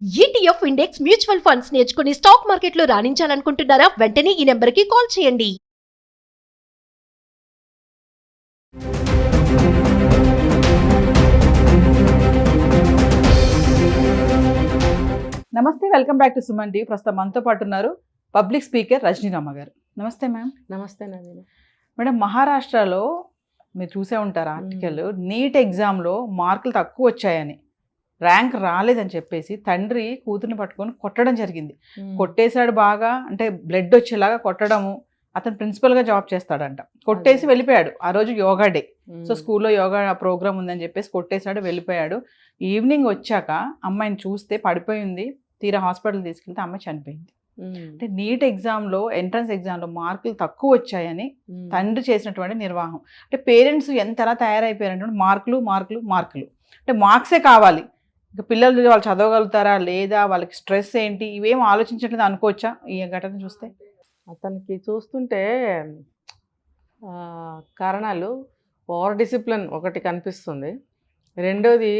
ETF index mutual funds నేర్చుకుని stock మార్కెట్లో రాణించాలనుకుంటున్నారా? వెంటనే ఈ నెంబర్కి కాల్ చేయండి. నమస్తే, welcome back to Suman TV. ప్రస్తుతం మనతో పాటు ఉన్నారు పబ్లిక్ స్పీకర్ రజనీరామ గారు. నమస్తే మ్యామ్. నమస్తే నవీన. మేడం, మహారాష్ట్రలో మీరు చూసే ఉంటారు ఆర్టికల్, నీట్ ఎగ్జామ్లో మార్కులు తక్కువ వచ్చాయని, ర్యాంక్ రాలేదని చెప్పేసి తండ్రి కూతుర్ని పట్టుకొని కొట్టడం జరిగింది. కొట్టేశాడు బాగా, అంటే బ్లడ్ వచ్చేలాగా కొట్టడము. అతను ప్రిన్సిపల్గా జాబ్ చేస్తాడంట. కొట్టేసి వెళ్ళిపోయాడు. ఆ రోజు యోగా డే, సో స్కూల్లో యోగా ప్రోగ్రామ్ ఉందని చెప్పేసి కొట్టేశాడు, వెళ్ళిపోయాడు. ఈవినింగ్ వచ్చాక అమ్మాయిని చూస్తే పడిపోయింది. తీరా హాస్పిటల్ తీసుకెళ్తే అమ్మాయి చనిపోయింది. అంటే నీట్ ఎగ్జామ్లో, ఎంట్రన్స్ ఎగ్జామ్లో మార్కులు తక్కువ వచ్చాయని తండ్రి చేసినటువంటి నిర్వాహం. అంటే పేరెంట్స్ ఎంతలా తయారైపోయారంటే మార్కులు మార్కులు మార్కులు, అంటే మార్క్సే కావాలి. ఇంకా పిల్లలు వాళ్ళు చదవగలుగుతారా లేదా, వాళ్ళకి స్ట్రెస్ ఏంటి, ఇవేం ఆలోచించట్లేదు అనుకోవచ్చా ఈ ఘటన చూస్తే? అతనికి చూస్తుంటే కారణాలు ఓవర్ డిసిప్లిన్ ఒకటి కనిపిస్తుంది, రెండోది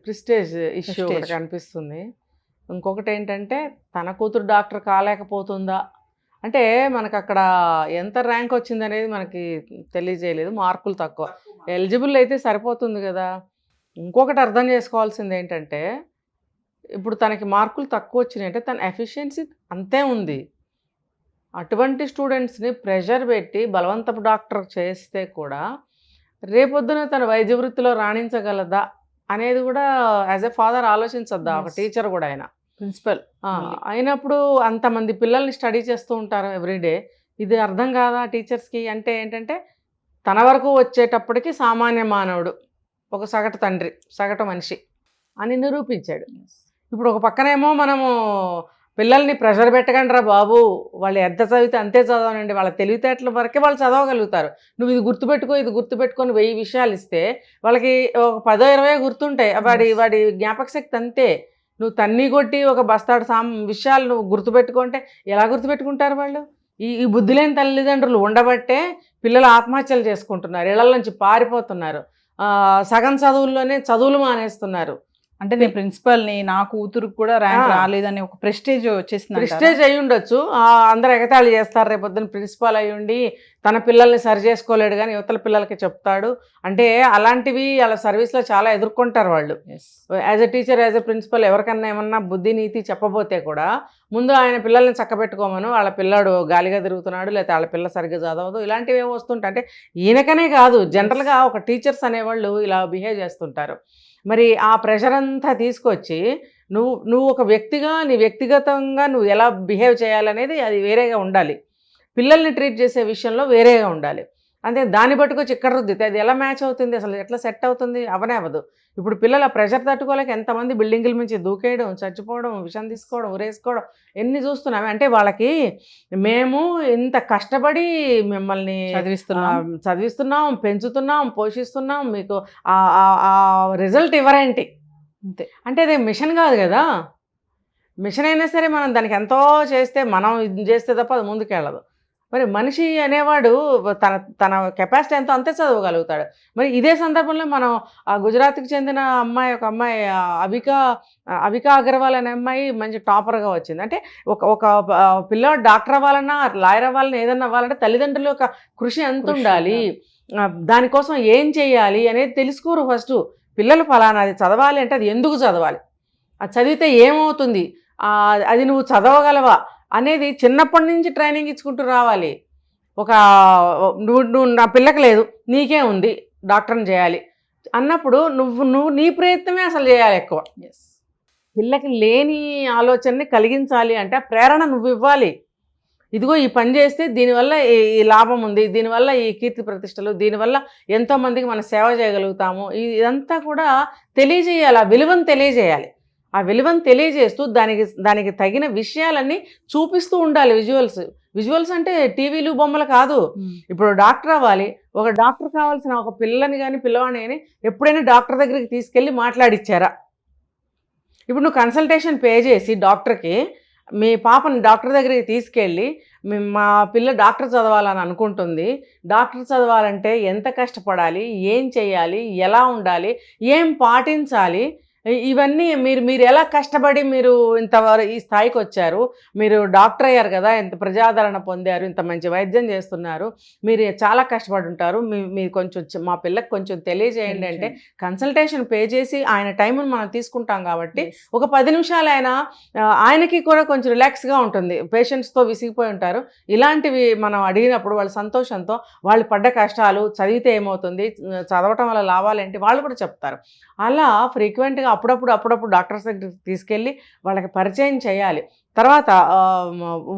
ప్రిస్టేజ్ ఇష్యూ ఒకటి కనిపిస్తుంది, ఇంకొకటి ఏంటంటే తన కూతురు డాక్టర్ కాలేకపోతుందా అంటే మనకు అక్కడ ఎంత ర్యాంక్ వచ్చింది అనేది మనకి తెలియజేయలేదు. మార్కులు తక్కువ, ఎలిజిబుల్ అయితే సరిపోతుంది కదా. ఇంకొకటి అర్థం చేసుకోవాల్సింది ఏంటంటే ఇప్పుడు తనకి మార్కులు తక్కువ వచ్చినాయి అంటే తన ఎఫిషియన్సీ అంతే ఉంది. అటువంటి స్టూడెంట్స్ని ప్రెషర్ పెట్టి బలవంతపు డాక్టర్ చేస్తే కూడా రేపొద్దున తన వైద్య వృత్తిలో రాణించగలదా అనేది కూడా యాజ్ ఎ ఫాదర్ ఆలోచించద్దా ఒక టీచర్ కూడా. ఆయన ప్రిన్సిపల్ అయినప్పుడు అంతమంది పిల్లల్ని స్టడీ చేస్తూ ఉంటారు ఎవ్రీడే. ఇది అర్థం కాదా టీచర్స్కి? అంటే ఏంటంటే తన వరకు వచ్చేటప్పటికి సామాన్య మానవుడు, ఒక సగటు తండ్రి, సగటు మనిషి అని నిరూపించాడు. ఇప్పుడు ఒక పక్కనేమో మనము పిల్లల్ని ప్రెషర్ పెట్టకండి రా బాబు, వాళ్ళు ఎంత చదివితే అంతే చదవనండి, వాళ్ళ తెలివితేటల వరకే వాళ్ళు చదవగలుగుతారు, నువ్వు ఇది గుర్తుపెట్టుకో ఇది గుర్తుపెట్టుకొని 1000 విషయాలు ఇస్తే వాళ్ళకి ఒక 10-20 గుర్తుంటాయి. వాడి జ్ఞాపక శక్తి అంతే. నువ్వు తన్ని కొట్టి ఒక బస్తాడు విషయాలు నువ్వు గుర్తుపెట్టుకుంటే ఎలా గుర్తుపెట్టుకుంటారు వాళ్ళు? ఈ బుద్ధి లేని తల్లిదండ్రులు ఉండబట్టే పిల్లలు ఆత్మహత్యలు చేసుకుంటున్నారు, ఇళ్ల నుంచి పారిపోతున్నారు, సగం చదువుల్లోనే చదువులు మానేస్తున్నారు. అంటే నేను ప్రిన్సిపల్ని, నా కూతురుకు కూడా ర్యాంక్ రాలేదని ఒక ప్రెస్టేజ్ వచ్చేసింది. ప్రెస్టేజ్ అయి ఉండొచ్చు, అందరూ ఎగతాళి చేస్తారు. రేపొద్దున ప్రిన్సిపాల్ అయి ఉండి తన పిల్లల్ని సరి చేసుకోలేడు కానీ యువతల పిల్లలకి చెప్తాడు అంటే అలాంటివి అలా సర్వీస్లో చాలా ఎదుర్కొంటారు వాళ్ళు. As a teacher, as a principal ఎవరికన్నా ఏమన్నా బుద్ధి నీతి చెప్పబోతే కూడా ముందు ఆయన పిల్లల్ని చక్కబెట్టుకోమను, వాళ్ళ పిల్లాడు గాలిగా తిరుగుతున్నాడు లేకపోతే వాళ్ళ పిల్ల సరిగ్గా చదవదు, ఇలాంటివి ఏమో వస్తుంటాయి. అంటే ఈయనకనే కాదు, జనరల్గా ఒక టీచర్స్ అనేవాళ్ళు ఇలా బిహేవ్ చేస్తుంటారు. మరి ఆ ప్రెషర్ అంతా తీసుకొచ్చి నువ్వు ఒక వ్యక్తిగా, నీ వ్యక్తిగతంగా నువ్వు ఎలా బిహేవ్ చేయాలనేది అది వేరేగా ఉండాలి. పిల్లల్ని ట్రీట్ చేసే విషయంలో వేరేగా ఉండాలి. అంటే దాన్ని బట్టుకొచ్చి ఇక్కడ రుద్దితే అది ఎలా మ్యాచ్ అవుతుంది, అసలు ఎట్లా సెట్ అవుతుంది? అవనే అవ్వదు. ఇప్పుడు పిల్లలు ఆ ప్రెషర్ తట్టుకోలేక ఎంతమంది బిల్డింగుల నుంచి దూకేయడం, చచ్చిపోవడం, విషం తీసుకోవడం, ఉరేసుకోవడం ఎన్ని చూస్తున్నామే. అంటే వాళ్ళకి మేము ఇంత కష్టపడి మిమ్మల్ని చదివిస్తున్నాం, పెంచుతున్నాం, పోషిస్తున్నాం, మీకు ఆ రిజల్ట్ ఇవ్వరేంటి అంతే. అంటే అది మిషన్ కాదు కదా. మిషన్ అయినా సరే మనం దానికి ఎంతో చేస్తే, మనం ఇది చేస్తే తప్ప అది ముందుకెళ్ళదు. మరి మనిషి అనేవాడు తన కెపాసిటీ ఎంతో అంతే చదవగలుగుతాడు. మరి ఇదే సందర్భంలో మనం ఆ గుజరాత్కి చెందిన ఒక అమ్మాయి అవికా అగర్వాల్ అనే అమ్మాయి మంచి టాపర్గా వచ్చింది. అంటే ఒక పిల్లవాడు డాక్టర్ అవ్వాలన్నా, లాయర్ అవ్వాలన్నా, ఏదన్నా అవ్వాలంటే తల్లిదండ్రుల యొక్క కృషి ఎంత ఉండాలి, దానికోసం ఏం చేయాలి అనేది తెలుసుకోరు ఫస్ట్. పిల్లలు ఫలానాది చదవాలి అంటే అది ఎందుకు చదవాలి, అది చదివితే ఏమవుతుంది, అది నువ్వు చదవగలవా అనేది చిన్నప్పటి నుంచి ట్రైనింగ్ ఇచ్చుకుంటూ రావాలి. నువ్వు నా పిల్లకి లేదు, నీకే ఉంది డాక్టర్ని చేయాలి అన్నప్పుడు నువ్వు నీ ప్రయత్నమే అసలు చేయాలి ఎక్కువ. పిల్లకి లేని ఆలోచనని కలిగించాలి అంటే ఆ ప్రేరణ నువ్వు ఇవ్వాలి. ఇదిగో ఈ పని చేస్తే దీనివల్ల ఈ లాభం ఉంది, దీనివల్ల ఈ కీర్తి ప్రతిష్టలు, దీనివల్ల ఎంతోమందికి మనం సేవ చేయగలుగుతాము, ఇదంతా కూడా తెలియజేయాలి. ఆ విలువను తెలియజేయాలి. ఆ విలువను తెలియజేస్తూ దానికి తగిన విషయాలన్నీ చూపిస్తూ ఉండాలి. విజువల్స్ అంటే టీవీలు బొమ్మలు కాదు. ఇప్పుడు డాక్టర్ అవ్వాలి, ఒక డాక్టర్ కావాల్సిన ఒక పిల్లని కానీ పిల్లవాడిని కానీ ఎప్పుడైనా డాక్టర్ దగ్గరికి తీసుకెళ్ళి మాట్లాడిచ్చారా? ఇప్పుడు నువ్వు కన్సల్టేషన్ పే చేసి డాక్టర్కి మీ పాపని డాక్టర్ దగ్గరికి తీసుకెళ్ళి మా పిల్ల డాక్టర్ చదవాలని అనుకుంటుంది, డాక్టర్ చదవాలంటే ఎంత కష్టపడాలి, ఏం చేయాలి, ఎలా ఉండాలి, ఏం పాటించాలి, ఇవన్నీ మీరు ఎలా కష్టపడి మీరు ఇంతవరకు ఈ స్థాయికి వచ్చారు, మీరు డాక్టర్ అయ్యారు కదా, ఎంత ప్రజాదరణ పొందారు, ఇంత మంచి వైద్యం చేస్తున్నారు, మీరు చాలా కష్టపడి ఉంటారు, మీరు కొంచెం మా పిల్లకి కొంచెం తెలియజేయండి అంటే కన్సల్టేషన్ పే చేసి ఆయన టైంను మనం తీసుకుంటాం కాబట్టి ఒక 10 నిమిషాలు ఆయనకి కూడా కొంచెం రిలాక్స్గా ఉంటుంది. పేషెంట్స్తో విసిగిపోయి ఉంటారు. ఇలాంటివి మనం అడిగినప్పుడు వాళ్ళ సంతోషంతో వాళ్ళు పడ్డ కష్టాలు, చదివితే ఏమవుతుంది, చదవటం వల్ల లాభాలేంటి వాళ్ళు కూడా చెప్తారు. అలా ఫ్రీక్వెంట్గా అప్పుడప్పుడు డాక్టర్స్ దగ్గరికి తీసుకెళ్ళి వాళ్ళకి పరిచయం చేయాలి. తర్వాత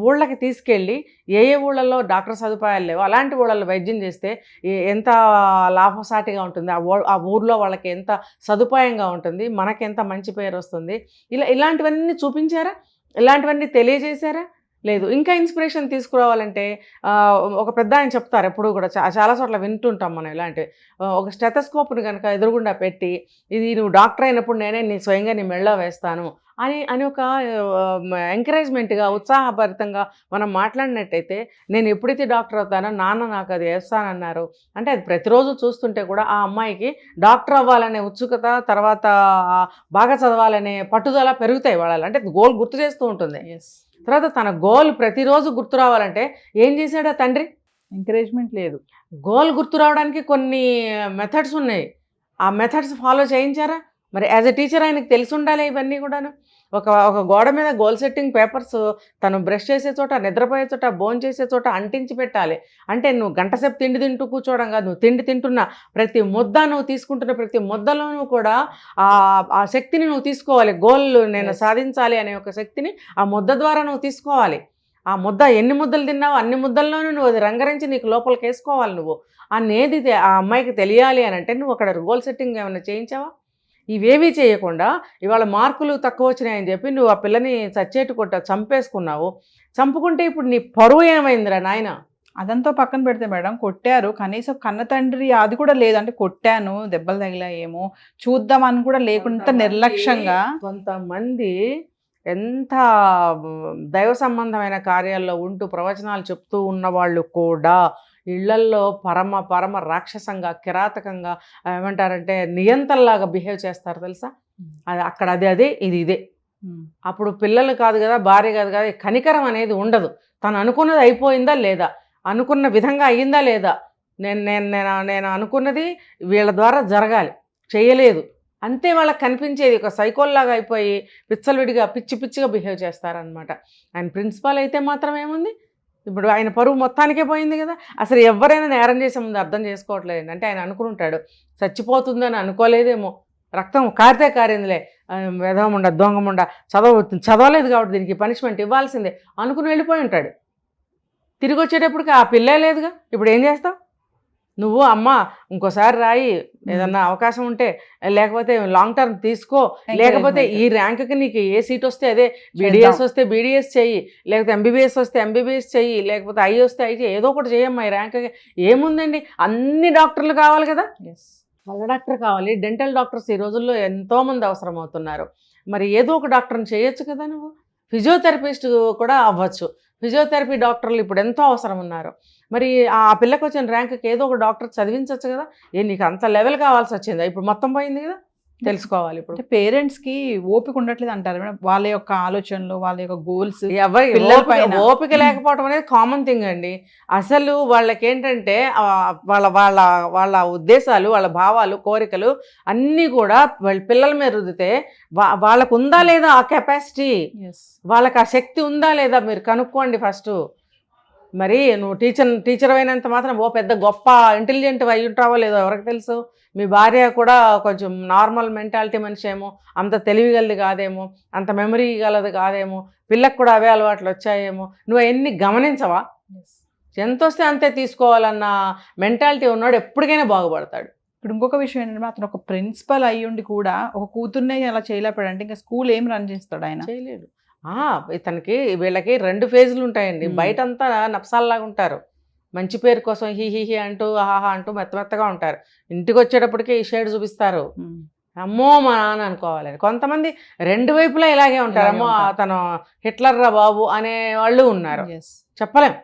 ఊళ్ళకి తీసుకెళ్ళి ఏ ఊళ్ళల్లో డాక్టర్ సదుపాయాలు లేవు అలాంటి ఊళ్ళల్లో వైద్యం చేస్తే ఎంత లాభసాటిగా ఉంటుంది, ఆ ఊర్లో వాళ్ళకి ఎంత సదుపాయంగా ఉంటుంది, మనకెంత మంచి పేరు వస్తుంది, ఇలాంటివన్నీ చూపించారా, ఇలాంటివన్నీ తెలియజేశారా? లేదు. ఇంకా ఇన్స్పిరేషన్ తీసుకురావాలంటే ఒక పెద్ద ఆయన చెప్తారు ఎప్పుడు కూడా, చాలా చోట్ల వింటుంటాం మనం ఇలాంటివి. ఒక స్టెథోస్కోప్ని కనుక ఎదురుగుండా పెట్టి, ఇది నువ్వు డాక్టర్ అయినప్పుడు నేనే స్వయంగా నీ మెడలో వేస్తాను అని ఒక ఎంకరేజ్మెంట్గా ఉత్సాహభరితంగా మనం మాట్లాడినట్టయితే, నేను ఎప్పుడైతే డాక్టర్ అవుతానో నాన్న నాకు అది వేస్తానన్నారు అంటే అది ప్రతిరోజు చూస్తుంటే కూడా ఆ అమ్మాయికి డాక్టర్ అవ్వాలనే ఉత్సుకత, తర్వాత బాగా చదవాలనే పట్టుదల పెరుగుతాయి వాళ్ళ, అంటే గోల్ గుర్తు చేస్తూ ఉంటుంది. తర్వాత తన గోల్ ప్రతిరోజు గుర్తు రావాలంటే ఏం చేశాడు ఆ తండ్రి? ఎంకరేజ్మెంట్ లేదు. గోల్ గుర్తు రావడానికి కొన్ని మెథడ్స్ ఉన్నాయి, ఆ మెథడ్స్ ఫాలో చేయించారా? మరి యాజ్ ఎ టీచర్ ఆయనకు తెలిసి ఉండాలి ఇవన్నీ కూడాను. ఒక గోడ మీద గోల్ సెట్టింగ్ పేపర్స్ తను బ్రష్ చేసే చోట, నిద్రపోయే చోట, భోజనం చేసే చోట అంటించి పెట్టాలి. అంటే నువ్వు గంటసేపు తిండి తింటూ కూర్చోవడం కాదు, నువ్వు తిండి తింటున్న ప్రతి ముద్ద, నువ్వు తీసుకుంటున్న ప్రతి ముద్దలోనూ కూడా ఆ శక్తిని నువ్వు తీసుకోవాలి. గోల్ నేను సాధించాలి అనే ఒక శక్తిని ఆ ముద్ద ద్వారా నువ్వు తీసుకోవాలి. ఆ ముద్ద ఎన్ని ముద్దలు తిన్నావు అన్ని ముద్దల్లోనూ నువ్వు అది రంగరించి నీకు లోపలికి వేసుకోవాలి నువ్వు అనేది ఆ అమ్మాయికి తెలియాలి అని అంటే నువ్వు అక్కడ గోల్ సెట్టింగ్ ఏమైనా చేయించావా? ఇవేమీ చేయకుండా ఇవాళ మార్కులు తక్కువ వచ్చినాయని చెప్పి నువ్వు ఆ పిల్లని చచ్చేటు చంపేసుకున్నావు. చంపుకుంటే ఇప్పుడు నీ పరువు ఏమైందిరా నాయన? అదంతా పక్కన పెడితే మేడం, కొట్టారు, కనీసం కన్న తండ్రి అది కూడా లేదు. అంటే కొట్టాను, దెబ్బలు తగిలాయేమో చూద్దామని కూడా లేకుండా నిర్లక్ష్యంగా. కొంతమంది ఎంత దైవ సంబంధమైన కార్యాల్లో ఉంటూ ప్రవచనాలు చెప్తూ ఉన్నవాళ్ళు కూడా ఇళ్లల్లో పరమ రాక్షసంగా, కిరాతకంగా, ఏమంటారంటే నియంతల్లాగా బిహేవ్ చేస్తారు తెలుసా. అది అక్కడ అదే ఇది ఇదే. అప్పుడు పిల్లలు కాదు కదా, భార్య కాదు కదా, కనికరం అనేది ఉండదు. తను అనుకున్నది అయిపోయిందా లేదా, అనుకున్న విధంగా అయ్యిందా లేదా, నేను అనుకున్నది వీళ్ళ ద్వారా జరగాలి, చేయలేదు అంతే వాళ్ళకి కనిపించేది. ఒక సైకోల్లాగా అయిపోయి విచ్చలవిడిగా పిచ్చిగా బిహేవ్ చేస్తారనమాట. ఆయన ప్రిన్సిపాల్ అయితే మాత్రం ఏముంది, ఇప్పుడు ఆయన పరువు మొత్తానికే పోయింది కదా. అసలు ఎవరైనా నేరం చేసే ముందు అర్థం చేసుకోవట్లేదు అంటే ఆయన అనుకుంటాడు చచ్చిపోతుందని అనుకోలేదేమో, రక్తం కారితే కారిందిలే, వెధముండ దొంగముండ చదవలేదు కాబట్టి దీనికి పనిష్మెంట్ ఇవ్వాల్సిందే అనుకుని వెళ్ళిపోయి ఉంటాడు. తిరిగి వచ్చేటప్పటికి ఆ పిల్లే లేదుగా. ఇప్పుడు ఏం చేస్తావు నువ్వు? అమ్మ ఇంకోసారి రాయి, ఏదన్నా అవకాశం ఉంటే, లేకపోతే లాంగ్ టర్మ్ తీసుకో, లేకపోతే ఈ ర్యాంక్కి నీకు ఏ సీట్ వస్తే అదే, బీడీఎస్ వస్తే బీడీఎస్ చెయ్యి, లేకపోతే ఎంబీబీఎస్ వస్తే ఎంబీబీఎస్ చెయ్యి, లేకపోతే ఐ వస్తే ఐ ఏదో ఒకటి చేయమ్మా. ఈ ర్యాంక్కి ఏముందండి, అన్ని డాక్టర్లు కావాలి కదా. వాళ్ళ డాక్టర్ కావాలి. డెంటల్ డాక్టర్స్ ఈ రోజుల్లో ఎంతోమంది అవసరం అవుతున్నారు. మరి ఏదో ఒక డాక్టర్ని చేయొచ్చు కదా నువ్వు. ఫిజియోథెరపిస్ట్ కూడా అవ్వచ్చు. ఫిజియోథెరపీ డాక్టర్లు ఇప్పుడు ఎంతో అవసరం ఉన్నారు. మరి ఆ పిల్లకి వచ్చిన ర్యాంక్కి ఏదో ఒక డాక్టర్ చదివించవచ్చు కదా. నీకు అంత లెవెల్ కావాల్సి వచ్చిందా? ఇప్పుడు మొత్తం పోయింది కదా, తెలుసుకోవాలి. ఇప్పుడు పేరెంట్స్కి ఓపిక ఉండట్లేదు అంటారు మేడం, వాళ్ళ యొక్క ఆలోచనలు, వాళ్ళ యొక్క గోల్స్. ఓపిక లేకపోవడం అనేది కామన్ థింగ్ అండి. అసలు వాళ్ళకి ఏంటంటే వాళ్ళ ఉద్దేశాలు, వాళ్ళ భావాలు, కోరికలు అన్నీ కూడా వాళ్ళ పిల్లల మీద రుద్దితే వాళ్ళకు ఉందా లేదా ఆ కెపాసిటీ, వాళ్ళకి ఆ శక్తి ఉందా లేదా మీరు కనుక్కోండి ఫస్ట్. మరి నువ్వు టీచర్ అయినంత మాత్రం పెద్ద గొప్ప ఇంటెలిజెంట్ అయి ఉంటావో లేదో ఎవరికి తెలుసు. మీ భార్య కూడా కొంచెం నార్మల్ మెంటాలిటీ మనిషి ఏమో, అంత తెలివిగలది కాదేమో, అంత మెమరీ గలది కాదేమో, పిల్లకు కూడా అవే అలవాట్లు వచ్చాయేమో. నువ్వు ఎన్ని గమనించవా? ఎంత వస్తే అంతే తీసుకోవాలన్న మెంటాలిటీ ఉన్నాడు ఎప్పటికైనా బాగుపడతాడు. ఇప్పుడు ఇంకొక విషయం ఏంటంటే, అతను ఒక ప్రిన్సిపల్ అయ్యుండి కూడా ఒక కూతుర్నే అలా చేయలేపాడంటే ఇంకా స్కూల్ ఏం రన్ చేస్తాడు ఆయన? చేయలేడు. ఇతనికి వీళ్ళకి 2 ఫేజులు ఉంటాయండి. బయట అంతా నప్సాల్లాగా ఉంటారు, మంచి పేరు కోసం హీ అంటూ ఆహా అంటూ మెత్తగా ఉంటారు. ఇంటికి వచ్చేటప్పటికి ఈ షేడ్ చూపిస్తారు, అమ్మో మా నాన్న అనుకోవాలని. కొంతమంది 2 వైపులా ఇలాగే ఉంటారు, అమ్మో అతను హిట్లర్ రా బాబు అనే వాళ్ళు ఉన్నారు. చెప్పలేం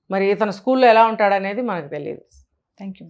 మరి ఇతను స్కూల్లో ఎలా ఉంటాడనేది మనకు తెలియదు. Thank you.